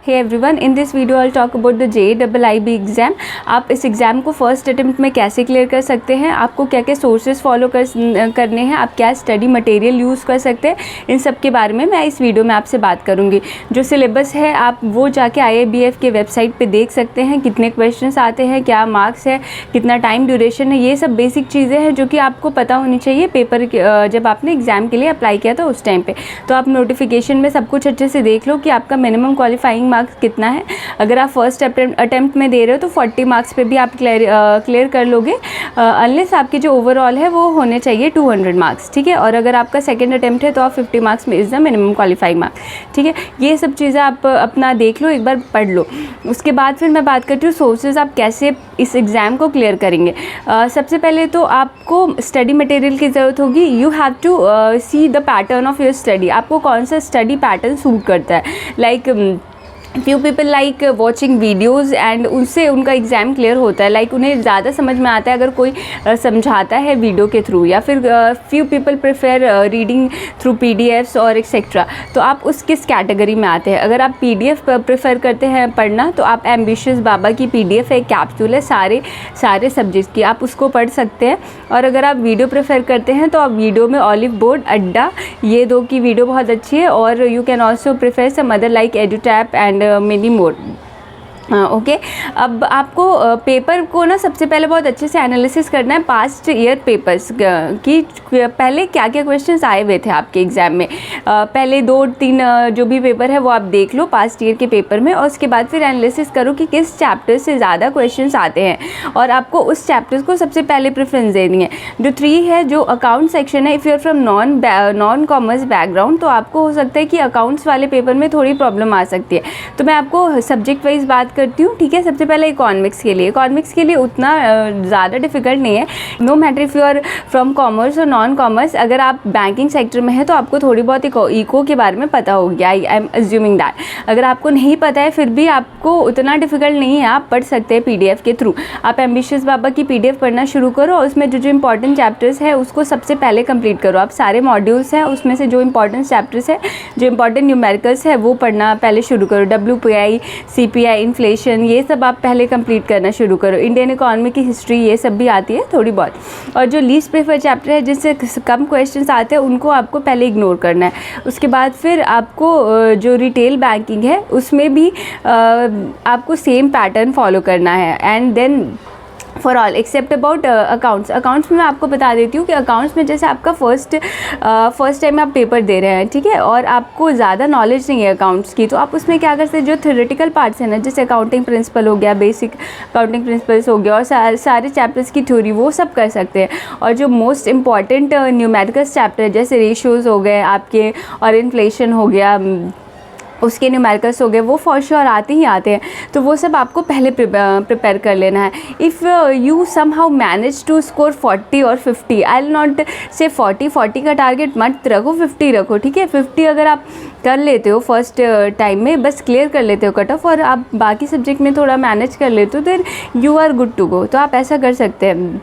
Hey everyone, in this video I talk about the JEE exam. आप इस exam को first attempt में कैसे क्लियर कर सकते हैं, आपको क्या क्या सोर्सेज फॉलो करने हैं, आप क्या स्टडी मटेरियल यूज़ कर सकते हैं, इन सब के बारे में मैं इस वीडियो में आपसे बात करूंगी। जो सिलेबस है आप वो जाके IABF के वेबसाइट पे देख सकते हैं, कितने क्वेश्चंस आते हैं, क्या मार्क्स है, कितना टाइम ड्यूरेशन है, ये सब बेसिक चीज़ें हैं जो कि आपको पता होनी चाहिए पेपर जब आपने एग्ज़ाम के लिए अप्लाई किया था उस टाइम पर। तो आप नोटिफिकेशन में सब कुछ अच्छे से देख लो कि आपका मिनिमम क्वालिफाइंग मार्क्स कितना है। अगर आप फर्स्ट अटेम्प्ट में दे रहे हो तो 40 मार्क्स पे भी आप क्लियर कर लोगे, अनलेस आपके जो ओवरऑल है वो होने चाहिए 200 मार्क्स, ठीक है। और अगर आपका सेकंड अटेम्प्ट है तो आप 50 मार्क्स में is the minimum qualifying marks, ठीक है। ये सब चीज़ें आप अपना देख लो, एक बार पढ़ लो। उसके बाद फिर मैं बात करती हूँ सोर्सेज आप कैसे इस एग्ज़ाम को क्लियर करेंगे। सबसे पहले तो आपको स्टडी मटेरियल की ज़रूरत होगी। You have to see the pattern of your study, आपको कौन सा स्टडी पैटर्न सूट करता है। Like few people like watching videos and उनसे उनका एग्ज़ाम क्लियर होता है, लाइक उन्हें ज़्यादा समझ में आता है अगर कोई समझाता है वीडियो के थ्रू, या फिर few people prefer reading through PDFs और एक्सेट्रा। तो आप उस किस कैटेगरी में आते हैं। अगर आप PDF प्रेफर करते हैं पढ़ना तो आप एम्बिशियस बाबा की PDF एक कैप्सूल है सारे सब्जेक्ट की, आप उसको पढ़ सकते हैं। और अगर आप वीडियो प्रेफर करते हैं तो आप वीडियो में ऑलिव बोर्ड, अड्डा, ये दो की वीडियो बहुत अच्छी है। और you can also prefer some other like Edutap and many more। Okay अब आपको पेपर को ना सबसे पहले बहुत अच्छे से एनालिसिस करना है पास्ट ईयर पेपर्स की, पहले क्या क्या क्वेश्चंस आए हुए थे आपके एग्ज़ाम में। पहले 2-3 जो भी पेपर है वो आप देख लो पास्ट ईयर के पेपर में, और उसके बाद फिर एनालिसिस करो कि किस चैप्टर से ज़्यादा क्वेश्चंस आते हैं और आपको उस चैप्टर्स को सबसे पहले प्रेफरेंस देनी है। जो 3 है, जो अकाउंट सेक्शन है, if you are from non commerce background तो आपको हो सकता है कि अकाउंट्स वाले पेपर में थोड़ी प्रॉब्लम आ सकती है। तो मैं आपको सब्जेक्ट वाइज बात करती हूँ, ठीक है। सबसे पहले इकोनॉमिक्स के लिए उतना ज़्यादा डिफिकल्ट नहीं है। No matter if you are from commerce और नॉन कॉमर्स, अगर आप बैंकिंग सेक्टर में हैं तो आपको थोड़ी बहुत इको के बारे में पता हो गया, आई एम अज्यूमिंग दैट। अगर आपको नहीं पता है फिर भी आपको उतना डिफिकल्ट नहीं है, आप पढ़ सकते हैं PDF के थ्रू। आप एम्बिशियस बाबा की PDF पढ़ना शुरू करो और उसमें जो इंपॉर्टेंट चैप्टर्स है उसको सबसे पहले कंप्लीट करो। आप सारे मॉड्यूल्स हैं उसमें से जो इंपॉर्टेंट चैप्टर्स है, जो इंपॉर्टेंट न्यूमेरिकल्स है वो पढ़ना पहले शुरू करो। WPI, CPI, इन्फ्लेशन, ये सब आप पहले कंप्लीट करना शुरू करो। इंडियन इकोनॉमी की हिस्ट्री ये सब भी आती है थोड़ी बहुत। और जो लीस्ट प्रेफर चैप्टर है जिससे कम क्वेश्चंस आते हैं उनको आपको पहले इग्नोर करना है। उसके बाद फिर आपको जो रिटेल बैंकिंग है उसमें भी आपको सेम पैटर्न फॉलो करना है। And then for all except about accounts में मैं आपको बता देती हूँ कि अकाउंट्स में जैसे आपका फर्स्ट टाइम आप पेपर दे रहे हैं, ठीक है, और आपको ज़्यादा नॉलेज नहीं है अकाउंट्स की, तो आप उसमें क्या कर सकते हैं, जो थ्योरेटिकल पार्ट्स हैं ना, जैसे अकाउंटिंग प्रिंसिपल हो गया, बेसिक अकाउंटिंग प्रिंसिपल्स हो गया, और सारे चैप्टर्स की थ्योरी वो सब कर सकते हैं। और जो मोस्ट इंपॉर्टेंट न्यूमेरिकल्स चैप्टर है जैसे रेशियोज़ हो गए आपके और इन्फ्लेशन हो गया, उसके न्यूमेरिकल्स हो गए, वो फॉर श्योर आते ही आते हैं, तो वो सब आपको पहले प्रिपेयर कर लेना है। If you somehow manage to score 40 और 50, आई विल नॉट से 40 का टारगेट मत रखो, 50 रखो, ठीक है। 50 अगर आप कर लेते हो फर्स्ट टाइम में, बस क्लियर कर लेते हो कट ऑफ, और आप बाकी सब्जेक्ट में थोड़ा मैनेज कर लेते हो, then you are good to go. तो आप ऐसा कर सकते हैं,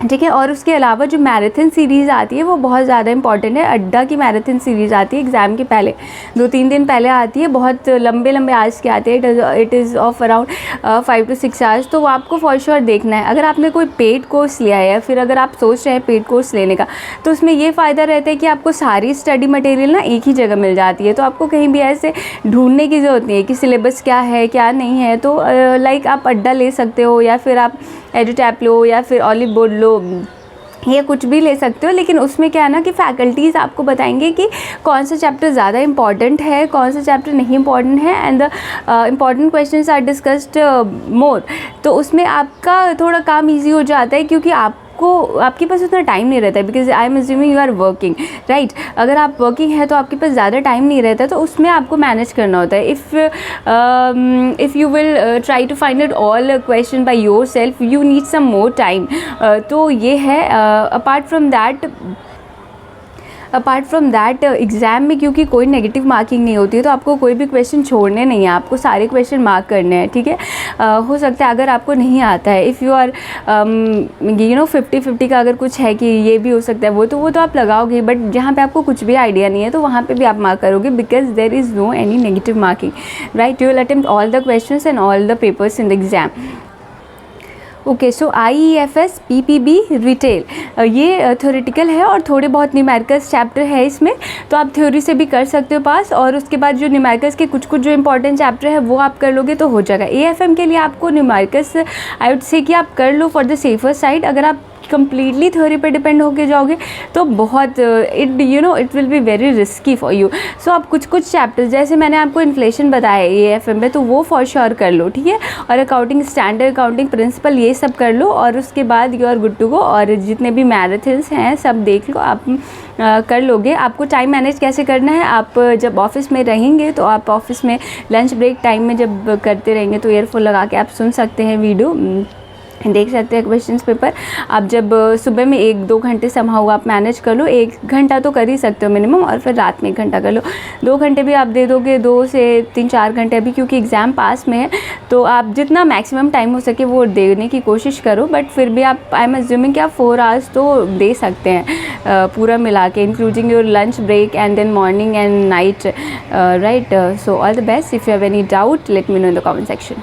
ठीक है। और उसके अलावा जो मैराथन सीरीज़ आती है वो बहुत ज़्यादा इंपॉर्टेंट है। अड्डा की मैराथन सीरीज़ आती है एग्ज़ाम के पहले 2-3 दिन पहले आती है, बहुत लंबे आवर्स के आते हैं, it is of around 5 to 6 hours. तो वो आपको फॉर श्योर देखना है। अगर आपने कोई पेड कोर्स लिया है या फिर अगर आप सोच रहे हैं पेड कोर्स लेने का, तो उसमें ये फ़ायदा रहता है कि आपको सारी स्टडी मटेरियल ना एक ही जगह मिल जाती है, तो आपको कहीं भी ऐसे ढूंढने की ज़रूरत नहीं है कि सिलेबस क्या है क्या नहीं है। तो लाइक आप अड्डा ले सकते हो, या फिर आप एडुटैप लो, या फिर ऑलिव बोर्ड लो, ये कुछ भी ले सकते हो। लेकिन उसमें क्या है ना कि फैकल्टीज़ आपको बताएंगे कि कौन सा चैप्टर ज़्यादा इंपॉर्टेंट है, कौन सा चैप्टर नहीं इंपॉर्टेंट है, and the important questions are discussed more. तो उसमें आपका थोड़ा काम इजी हो जाता है, क्योंकि आपके पास उतना टाइम नहीं रहता है, because I am assuming you are working, right. अगर आप वर्किंग है तो आपके पास ज़्यादा टाइम नहीं रहता, तो उसमें आपको मैनेज करना होता है। If you will try to find out all question by yourself, you need some more time. तो ये है। Apart from that apart from that exam में क्योंकि कोई नेगेटिव मार्किंग नहीं होती है, तो आपको कोई भी क्वेश्चन छोड़ने नहीं है, आपको सारे क्वेश्चन मार्क करने हैं, ठीक है। हो सकता है अगर आपको नहीं आता है, इफ़ यू आर 50-50 का अगर कुछ है कि ये भी हो सकता है, वो तो आप लगाओगे, बट जहाँ पे आपको कुछ भी आइडिया नहीं है तो वहाँ पे भी आप मार्क करोगे, because there is no any negative marking, right. You will attempt all the questions and all the papers in the exam. Okay, so IEFS PPB retail ये थ्योरेटिकल है और थोड़े बहुत न्यूमेरिकल्स चैप्टर है इसमें, तो आप थ्योरी से भी कर सकते हो पास, और उसके बाद जो न्यूमेरिकल्स के कुछ जो इंपॉर्टेंट चैप्टर है वो आप कर लोगे तो हो जाएगा। AFM के लिए आपको न्यूमेरिकल्स आई वुड से कि आप कर लो फॉर द सेफर साइड। अगर आप कंप्लीटली थ्योरी पे डिपेंड होके जाओगे तो बहुत it will be very risky for you. So आप कुछ चैप्टर्स, जैसे मैंने आपको इन्फ्लेशन बताया AFM में, तो वो फॉर श्योर कर लो, ठीक है। और अकाउंटिंग स्टैंडर्ड, अकाउंटिंग प्रिंसिपल, ये सब कर लो, और उसके बाद you are good to go. और जितने भी मैराथन्स हैं सब देख लो, आप कर लोगे। आपको टाइम मैनेज कैसे करना है, आप जब ऑफिस में रहेंगे तो आप ऑफिस में लंच ब्रेक टाइम में जब करते रहेंगे तो ईयरफोन लगा के आप सुन सकते हैं, वीडियो देख सकते हैं, क्वेश्चंस पेपर। आप जब सुबह में 1-2 घंटे समहाउ आप मैनेज कर लो, 1 घंटा तो कर ही सकते हो मिनिमम, और फिर रात में 1 घंटा कर लो। 2 घंटे भी आप दे दोगे, 2 से 3-4 घंटे अभी, क्योंकि एग्ज़ाम पास में है तो आप जितना मैक्सिमम टाइम हो सके वो देने की कोशिश करो। बट फिर भी आप, आई एम अज्यूमिंग कि आप 4 आवर्स तो दे सकते हैं पूरा मिला के, including your lunch break and then morning and night, right. So all the best. If you have any doubt let me know in the comment section.